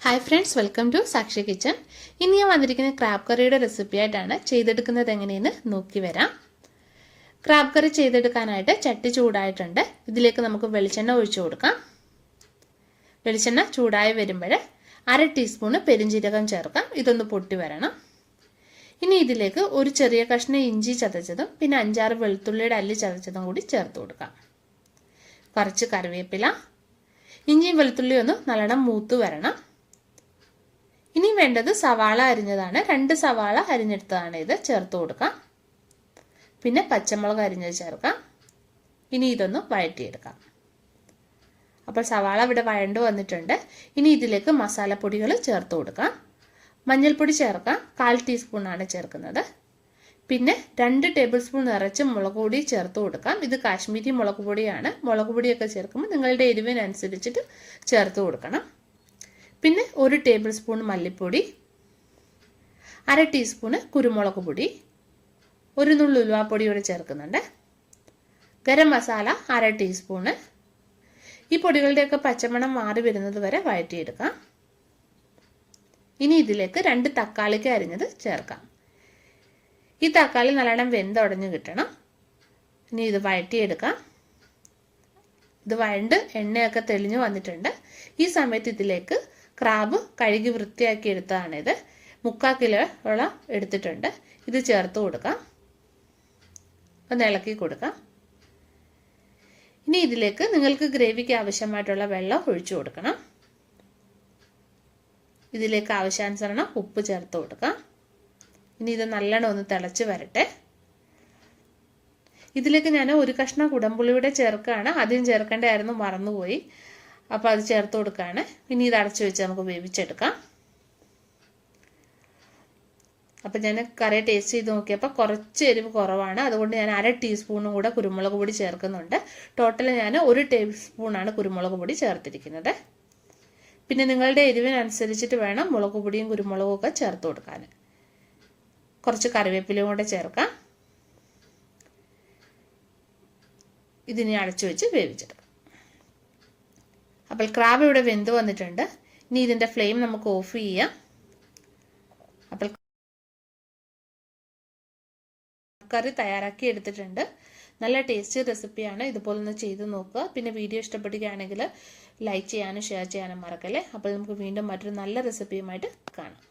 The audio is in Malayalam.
ഹായ് ഫ്രണ്ട്സ്, വെൽക്കം ടു സാക്ഷി കിച്ചൺ. ഇന്ന് ഞാൻ വന്നിരിക്കുന്ന ക്രാബ് കറിയുടെ റെസിപ്പി ആയിട്ടാണ്. ചെയ്തെടുക്കുന്നത് എങ്ങനെയെന്ന് നോക്കി വരാം. ക്രാബ് കറി ചെയ്തെടുക്കാനായിട്ട് ചട്ടി ചൂടായിട്ടുണ്ട്. ഇതിലേക്ക് നമുക്ക് വെളിച്ചെണ്ണ ഒഴിച്ചു കൊടുക്കാം. വെളിച്ചെണ്ണ ചൂടായി വരുമ്പോൾ 1/2 ടീസ്പൂണ് പെരിഞ്ജീരകം ചേർക്കാം. ഇതൊന്ന് പൊട്ടി വരണം. ഇനി ഇതിലേക്ക് ഒരു ചെറിയ കഷ്ണം ഇഞ്ചി ചതച്ചതും പിന്നെ 5-6 വെളുത്തുള്ളിയുടെ അല്ലി ചതച്ചതും കൂടി ചേർത്ത് കൊടുക്കാം. കുറച്ച് കറിവേപ്പില. ഇഞ്ചിയും വെളുത്തുള്ളിയും ഒന്ന് നല്ലോണം മൂത്ത് വരണം. ഇനി വേണ്ടത് സവാള അരിഞ്ഞതാണ്. 2 സവാള അരിഞ്ഞെടുത്തതാണ് ഇത്. ചേർത്ത് കൊടുക്കാം. പിന്നെ പച്ചമുളക് അരിഞ്ഞത് ചേർക്കാം. ഇനി ഇതൊന്ന് വഴറ്റിയെടുക്കാം. അപ്പോൾ സവാള ഇവിടെ വഴണ്ടു വന്നിട്ടുണ്ട്. ഇനി ഇതിലേക്ക് മസാലപ്പൊടികൾ ചേർത്ത് കൊടുക്കാം. മഞ്ഞൾപ്പൊടി ചേർക്കാം. 1/4 ടീസ്പൂണാണ് ചേർക്കുന്നത്. പിന്നെ 2 ടേബിൾ സ്പൂൺ നിറച്ച് മുളക് പൊടി ചേർത്ത് കൊടുക്കാം. ഇത് കാശ്മീരി മുളക് പൊടിയാണ്. മുളക് പൊടിയൊക്കെ ചേർക്കുമ്പോൾ നിങ്ങളുടെ എരിവിനനുസരിച്ചിട്ട് ചേർത്ത് കൊടുക്കണം. പിന്നെ 1 ടേബിൾ സ്പൂൺ മല്ലിപ്പൊടി, 1/2 ടീസ്പൂണ് കുരുമുളക് പൊടി, 1 നുള്ളു ഉലുവാപ്പൊടി കൂടെ ചേർക്കുന്നുണ്ട്. ഗരം മസാല 1/2 ടീസ്പൂണ്. ഈ പൊടികളുടെയൊക്കെ പച്ചമണം മാറി വരുന്നത് വരെ വഴറ്റിയെടുക്കാം. ഇനി ഇതിലേക്ക് 2 തക്കാളിക്ക് അരിഞ്ഞത് ചേർക്കാം. ഈ തക്കാളി നല്ലോണം വെന്തുടഞ്ഞ് കിട്ടണം. ഇനി ഇത് വഴറ്റിയെടുക്കാം. ഇത് വഴണ്ട് എണ്ണയൊക്കെ തെളിഞ്ഞു വന്നിട്ടുണ്ട്. ഈ സമയത്ത് ഇതിലേക്ക് ക്രാബ് കഴുകി വൃത്തിയാക്കി എടുത്തതാണിത്. 3/4 കിലോയോളം എടുത്തിട്ടുണ്ട്. ഇത് ചേർത്ത് കൊടുക്കാം. ഒന്ന് ഇളക്കി കൊടുക്കാം. ഇനി ഇതിലേക്ക് നിങ്ങൾക്ക് ഗ്രേവിക്ക് ആവശ്യമായിട്ടുള്ള വെള്ളം ഒഴിച്ചു കൊടുക്കണം. ഇതിലേക്ക് ആവശ്യാനുസരണം ഉപ്പ് ചേർത്ത് കൊടുക്കാം. ഇനി ഇത് നല്ലോണം ഒന്ന് തിളച്ച് വരട്ടെ. ഇതിലേക്ക് ഞാൻ 1 കഷ്ണം കുടംപുളിയുടെ ചേർക്കുകയാണ്. ആദ്യം ചേർക്കേണ്ടതായിരുന്നു, മറന്നുപോയി. അപ്പോൾ അത് ചേർത്ത് കൊടുക്കുകയാണ്. ഇനി ഇത് അടച്ചു വെച്ച് നമുക്ക് വേവിച്ചെടുക്കാം. അപ്പം ഞാൻ കറി ടേസ്റ്റ് ചെയ്ത് നോക്കിയപ്പോൾ കുറച്ച് എരിവ് കുറവാണ്. അതുകൊണ്ട് ഞാൻ 1/2 ടീസ്പൂണും കൂടെ കുരുമുളക് പൊടി ചേർക്കുന്നുണ്ട്. ടോട്ടൽ ഞാൻ 1 ടേബിൾ സ്പൂണാണ് കുരുമുളക് പൊടി ചേർത്തിരിക്കുന്നത്. പിന്നെ നിങ്ങളുടെ എരിവിനനുസരിച്ചിട്ട് വേണം മുളക് പൊടിയും കുരുമുളകും ഒക്കെ ചേർത്ത് കൊടുക്കാൻ. കുറച്ച് കറിവേപ്പിലയും കൂടെ ചേർക്കാം. ഇതിനെ അടച്ചു വെച്ച് വേവിച്ചെടുക്കാം. അപ്പോൾ ക്രാബ് ഇവിടെ വെന്ത് വന്നിട്ടുണ്ട്. ഇനി ഇതിൻ്റെ ഫ്ലെയിം നമുക്ക് ഓഫ് ചെയ്യാം. അപ്പോൾ കറി തയ്യാറാക്കി എടുത്തിട്ടുണ്ട്. നല്ല ടേസ്റ്റി റെസിപ്പിയാണ്. ഇതുപോലെ ഒന്ന് ചെയ്ത് നോക്കുക. പിന്നെ വീഡിയോ ഇഷ്ടപ്പെടുകയാണെങ്കിൽ ലൈക്ക് ചെയ്യാനും ഷെയർ ചെയ്യാനും മറക്കല്ലേ. അപ്പോൾ നമുക്ക് വീണ്ടും മറ്റൊരു നല്ല റെസിപ്പിയുമായിട്ട് കാണാം.